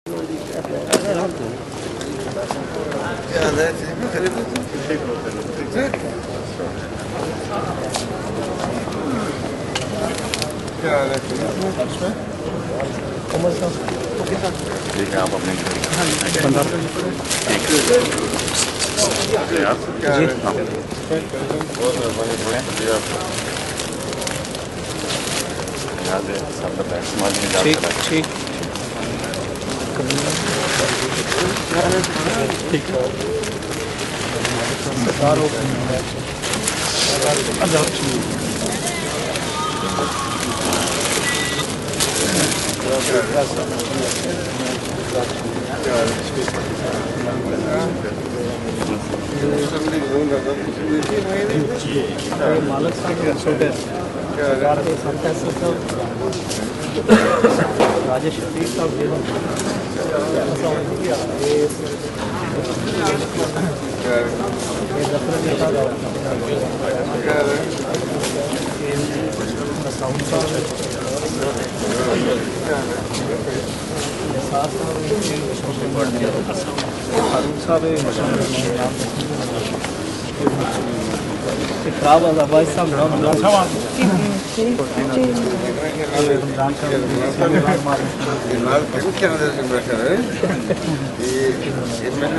क्या हाल है? ठीक है। क्या हाल है? ठीक है, आप अपने ठीक ठीक मालक साहब राजेश शफीक साहब खराब भाई साहब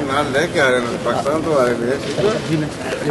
नाल लेके आ रहे हैं पाकिस्तान तो आ रहे हैं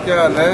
क्या हाल है?